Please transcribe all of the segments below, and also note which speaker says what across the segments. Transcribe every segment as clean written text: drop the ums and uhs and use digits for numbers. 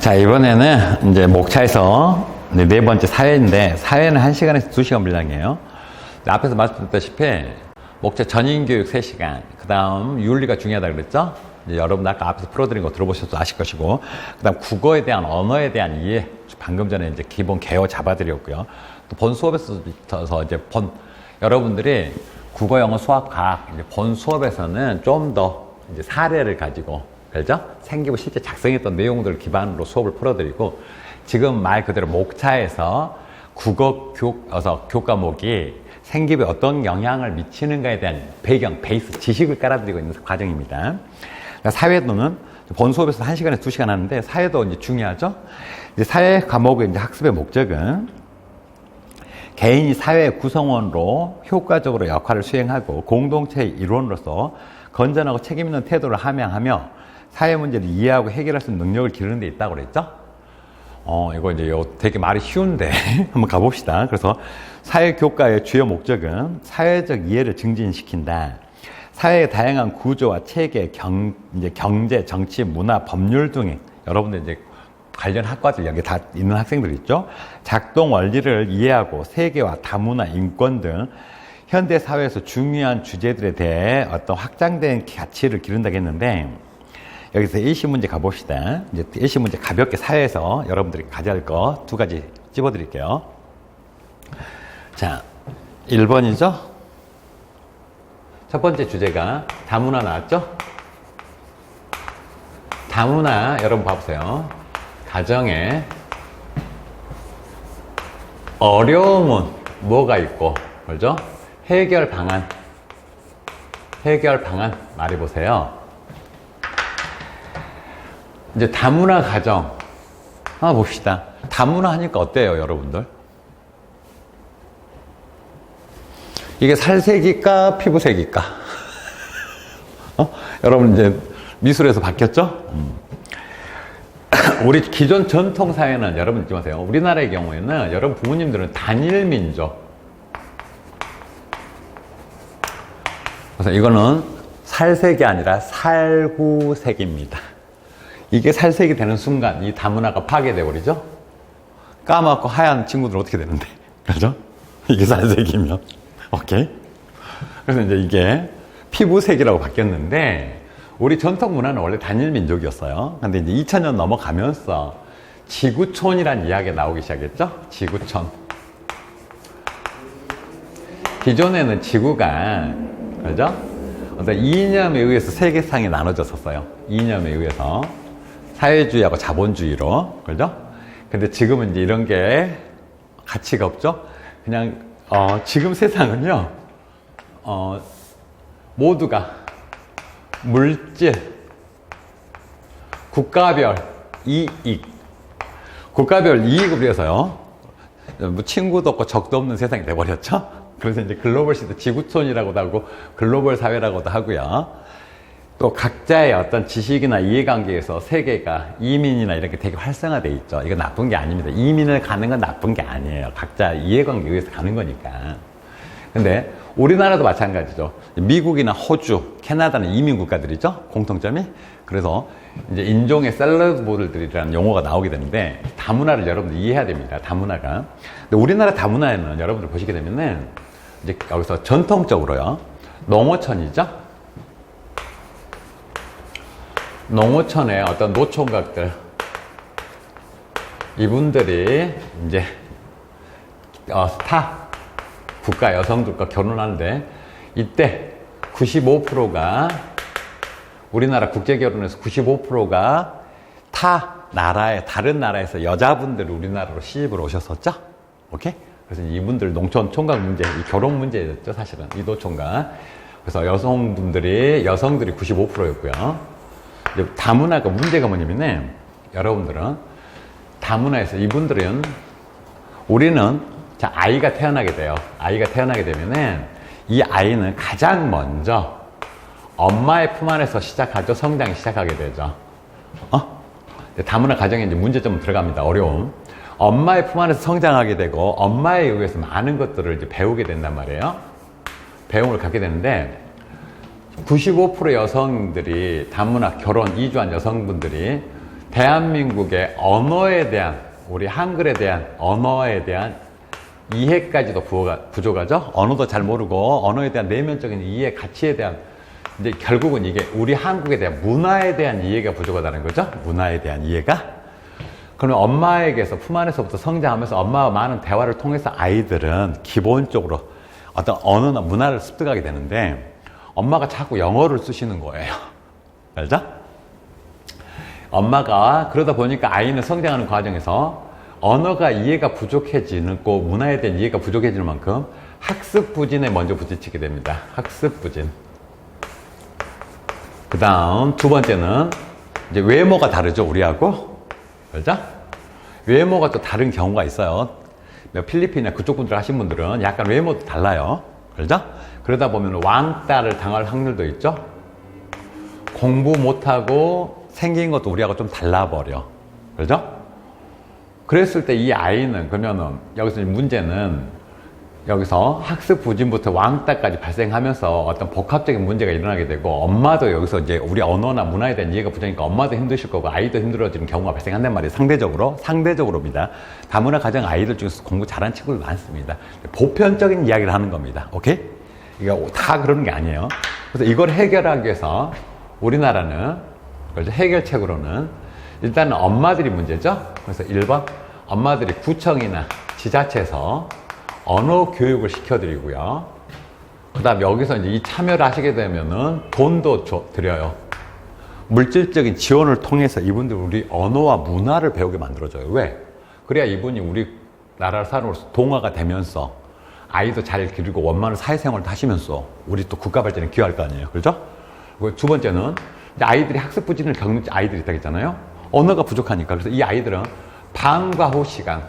Speaker 1: 자, 이번에는 이제 목차에서 네 번째 사회인데, 사회는 1시간에서 2시간 분량이에요. 앞에서 말씀드렸다시피 목차 전인교육 3시간, 그 다음 윤리가 중요하다고 그랬죠? 이제 여러분 아까 앞에서 풀어드린 거 들어보셔도 아실 것이고, 그 다음 국어에 대한, 언어에 대한 이해, 방금 전에 이제 기본 개요 잡아드렸고요. 또 본 수업에서 이제 여러분들이 국어, 영어, 수학, 과학, 이제 본 수업에서는 좀 더 이제 사례를 가지고, 그렇죠? 생기고 실제 작성했던 내용들을 기반으로 수업을 풀어드리고, 지금 말 그대로 목차에서 국어 교과목이 생기부에 어떤 영향을 미치는가에 대한 배경, 베이스, 지식을 깔아드리고 있는 과정입니다. 그러니까 사회도는 본 수업에서 1시간에서 2시간 하는데, 사회도 이제 중요하죠? 이제 사회 과목의 이제 학습의 목적은 개인이 사회 구성원으로 효과적으로 역할을 수행하고 공동체의 일원으로서 건전하고 책임있는 태도를 함양하며 사회 문제를 이해하고 해결할 수 있는 능력을 기르는 데 있다고 그랬죠? 이거 이제 되게 말이 쉬운데 한번 가봅시다. 그래서 사회 교과의 주요 목적은 사회적 이해를 증진시킨다. 사회의 다양한 구조와 체계, 이제 경제, 정치, 문화, 법률 등의 여러분들 이제 관련 학과들 여기 다 있는 학생들 있죠? 작동 원리를 이해하고 세계와 다문화, 인권 등 현대 사회에서 중요한 주제들에 대해 어떤 확장된 가치를 기른다고 했는데, 여기서 일시 문제 가봅시다. 이제 일시 문제 가볍게 사회에서 여러분들이 가져야 할 거 2가지 찝어드릴게요. 자, 1번이죠? 첫 번째 주제가 다문화 나왔죠? 다문화 여러분 봐보세요. 가정에 어려움은 뭐가 있고, 그죠? 해결 방안 말해보세요. 이제 다문화 가정 한번 봅시다. 다문화 하니까 어때요, 여러분들? 이게 살색일까 피부색일까? 여러분 이제 미술에서 바뀌었죠? 우리 기존 전통 사회는 여러분 잊지 마세요. 우리나라의 경우에는 여러분 부모님들은 단일 민족. 그래서 이거는 살색이 아니라 살구색입니다. 이게 살색이 되는 순간 이 다문화가 파괴돼 버리죠. 까맣고 하얀 친구들은 어떻게 되는데, 그렇죠? 이게 살색이면 오케이. 그래서 이제 이게 피부색이라고 바뀌었는데, 우리 전통 문화는 원래 단일 민족이었어요. 근데 이제 2000년 넘어가면서 지구촌이라는 이야기가 나오기 시작했죠. 지구촌. 기존에는 지구가, 그죠? 어떤 이념에 의해서 세계상이 나눠졌었어요. 이념에 의해서. 사회주의하고 자본주의로. 그죠? 근데 지금은 이제 이런 게 가치가 없죠? 그냥, 지금 세상은요, 모두가 물질, 국가별 이익, 국가별 이익을 위해서요, 뭐 친구도 없고 적도 없는 세상이 돼버렸죠? 그래서 이제 글로벌 시대, 지구촌이라고도 하고 글로벌 사회라고도 하고요. 또 각자의 어떤 지식이나 이해관계에서 세계가 이민이나 이렇게 되게 활성화돼 있죠. 이거 나쁜 게 아닙니다. 이민을 가는 건 나쁜 게 아니에요. 각자 이해관계에 의해서 가는 거니까. 근데 우리나라도 마찬가지죠. 미국이나 호주, 캐나다는 이민 국가들이죠. 공통점이. 그래서 이제 인종의 셀러브들이라는 용어가 나오게 되는데, 다문화를 여러분들 이해해야 됩니다. 다문화가. 근데 우리나라 다문화에는 여러분들 보시게 되면은 이제 여기서 전통적으로요, 농어촌이죠. 농어촌의 어떤 노총각들, 이분들이 이제 스타 국가 여성들과 결혼하는데, 이때 95%가 우리나라 국제 결혼에서 95%가 다른 나라에서 여자분들이 우리나라로 시집을 오셨었죠. 오케이? 그래서 이분들 농촌 총각 문제, 이 결혼 문제였죠, 사실은. 이 노총각. 그래서 여성들이 95%였고요. 다문화가 문제가 뭐냐면은, 여러분들은 다문화에서 이분들은, 우리는 자, 아이가 태어나게 돼요. 아이가 태어나게 되면은 이 아이는 가장 먼저 엄마의 품 안에서 시작하죠. 성장이 시작하게 되죠. 다문화 가정에 이제 문제점 들어갑니다. 어려움. 엄마의 품 안에서 성장하게 되고, 엄마에 의해서 많은 것들을 이제 배우게 된단 말이에요. 배움을 갖게 되는데, 95% 여성들이 다문화 결혼 이주한 여성분들이 대한민국의 언어에 대한, 우리 한글에 대한 언어에 대한 이해까지도 부족하죠. 언어도 잘 모르고 언어에 대한 내면적인 이해, 가치에 대한, 이제 결국은 이게 우리 한국에 대한 문화에 대한 이해가 부족하다는 거죠. 문화에 대한 이해가. 그러면 엄마에게서, 품 안에서부터 성장하면서 엄마와 많은 대화를 통해서 아이들은 기본적으로 어떤 언어나 문화를 습득하게 되는데, 엄마가 자꾸 영어를 쓰시는 거예요. 알죠? 엄마가 그러다 보니까 아이는 성장하는 과정에서 언어가 이해가 부족해지는, 꼭 문화에 대한 이해가 부족해지는 만큼 학습 부진에 먼저 부딪히게 됩니다. 학습 부진. 그 다음 두 번째는 이제 외모가 다르죠, 우리하고. 그렇죠? 외모가 또 다른 경우가 있어요. 필리핀이나 그쪽 분들 하신 분들은 약간 외모도 달라요. 그렇죠? 그러다 보면 왕따를 당할 확률도 있죠. 공부 못하고 생긴 것도 우리하고 좀 달라버려. 그렇죠? 그랬을 때 이 아이는, 그러면은 여기서 문제는, 여기서 학습 부진부터 왕따까지 발생하면서 어떤 복합적인 문제가 일어나게 되고, 엄마도 여기서 이제 우리 언어나 문화에 대한 이해가 부족하니까 엄마도 힘드실 거고 아이도 힘들어지는 경우가 발생한단 말이에요. 상대적으로입니다. 다문화 가정 아이들 중에서 공부 잘하는 친구들 많습니다. 보편적인 이야기를 하는 겁니다. 오케이? 이거 다 그러는 게 아니에요. 그래서 이걸 해결하기 위해서 우리나라는, 그래서 해결책으로는 일단은 엄마들이 문제죠. 그래서 1번, 엄마들이 구청이나 지자체에서 언어 교육을 시켜드리고요. 그 다음 여기서 이제 이 참여를 하시게 되면은 돈도 드려요. 물질적인 지원을 통해서 이분들 우리 언어와 문화를 배우게 만들어줘요. 왜? 그래야 이분이 우리 나라를 살아오면서 동화가 되면서 아이도 잘 기르고 원만한 사회생활을 하시면서 우리 또 국가 발전에 기여할 거 아니에요. 그렇죠? 그리고 두 번째는 이제 아이들이 학습 부진을 겪는 아이들이 있다고 했잖아요. 언어가 부족하니까. 그래서 이 아이들은 방과 후 시간,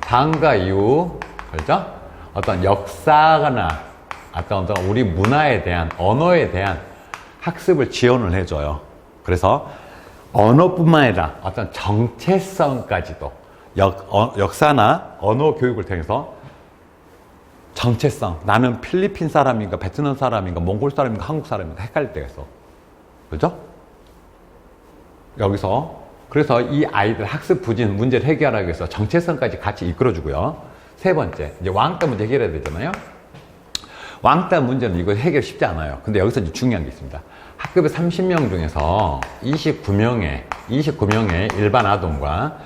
Speaker 1: 방과 이후, 그렇죠? 어떤 역사나 어떤 우리 문화에 대한, 언어에 대한 학습을 지원을 해줘요. 그래서 언어뿐만 아니라 어떤 정체성까지도 역사나 언어 교육을 통해서 정체성, 나는 필리핀 사람인가 베트남 사람인가 몽골 사람인가 한국 사람인가 헷갈릴 때가 있어. 그렇죠? 여기서 그래서 이 아이들 학습 부진 문제를 해결하기 위해서 정체성까지 같이 이끌어주고요. 세 번째, 이제 왕따 문제 해결해야 되잖아요. 왕따 문제는 이거 해결 쉽지 않아요. 근데 여기서 이제 중요한 게 있습니다. 학급의 30명 중에서 29명의 일반 아동과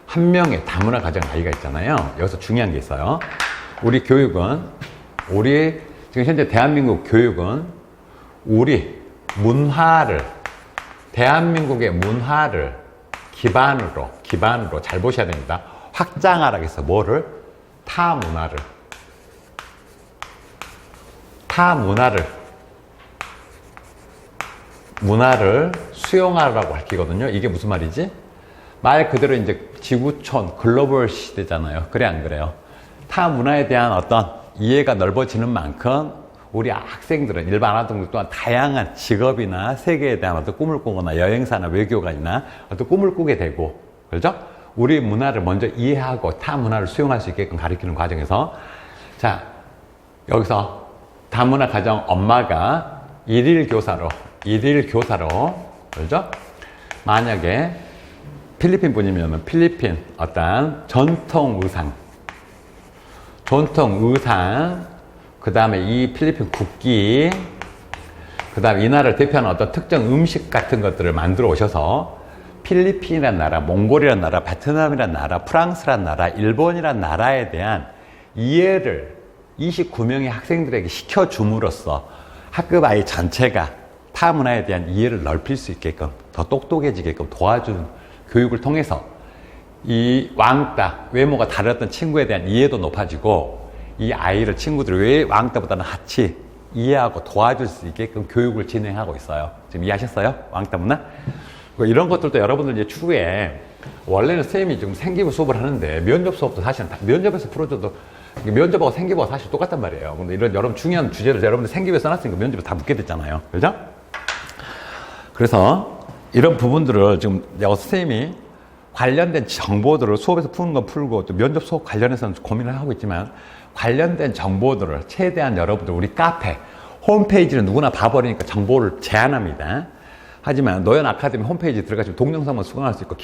Speaker 1: 1명의 다문화 가정 아이가 있잖아요. 여기서 중요한 게 있어요. 우리 교육은, 지금 현재 대한민국 교육은 우리 문화를, 대한민국의 문화를 기반으로 잘 보셔야 됩니다. 확장하라고 해서 뭐를? 문화를 수용하라고 밝히거든요. 이게 무슨 말이지? 말 그대로 이제 지구촌, 글로벌 시대잖아요. 그래, 안 그래요? 타 문화에 대한 어떤 이해가 넓어지는 만큼 우리 학생들은, 일반 아동들 또한 다양한 직업이나 세계에 대한 어떤 꿈을 꾸거나 여행사나 외교관이나 어떤 꿈을 꾸게 되고, 그렇죠? 우리 문화를 먼저 이해하고 타 문화를 수용할 수 있게끔 가르치는 과정에서, 자, 여기서 다문화 가정 엄마가 일일 교사로, 그렇죠? 만약에 필리핀 분이면 필리핀 어떤 전통 의상, 그 다음에 이 필리핀 국기, 그 다음에 이 나라를 대표하는 어떤 특정 음식 같은 것들을 만들어 오셔서 필리핀이라는 나라, 몽골이라는 나라, 베트남이라는 나라, 프랑스라는 나라, 일본이라는 나라에 대한 이해를 29명의 학생들에게 시켜줌으로써 학급 아이 전체가 타 문화에 대한 이해를 넓힐 수 있게끔, 더 똑똑해지게끔 도와주는 교육을 통해서 이 왕따, 외모가 다르던 친구에 대한 이해도 높아지고, 이 아이를, 친구들을 왜 왕따보다는 같이 이해하고 도와줄 수 있게끔 교육을 진행하고 있어요. 지금 이해하셨어요? 왕따 문화? 이런 것들도 여러분들 이제 추후에, 원래는 선생님이 지금 생기부 수업을 하는데 면접 수업도 사실은 다 면접에서 풀어줘도, 면접하고 생기부가 사실 똑같단 말이에요. 근데 이런 여러분 중요한 주제를 여러분들 생기부에 써놨으니까 면접에 다 묻게 됐잖아요. 그죠? 그래서 이런 부분들을 지금 여기서 선생님이 관련된 정보들을 수업에서 푸는 건 풀고, 또 면접 수업 관련해서는 고민을 하고 있지만, 관련된 정보들을 최대한 여러분들 우리 카페 홈페이지를 누구나 봐버리니까 정보를 제한합니다. 하지만 노현 아카데미 홈페이지 들어가시면 동영상만 수강할 수 있고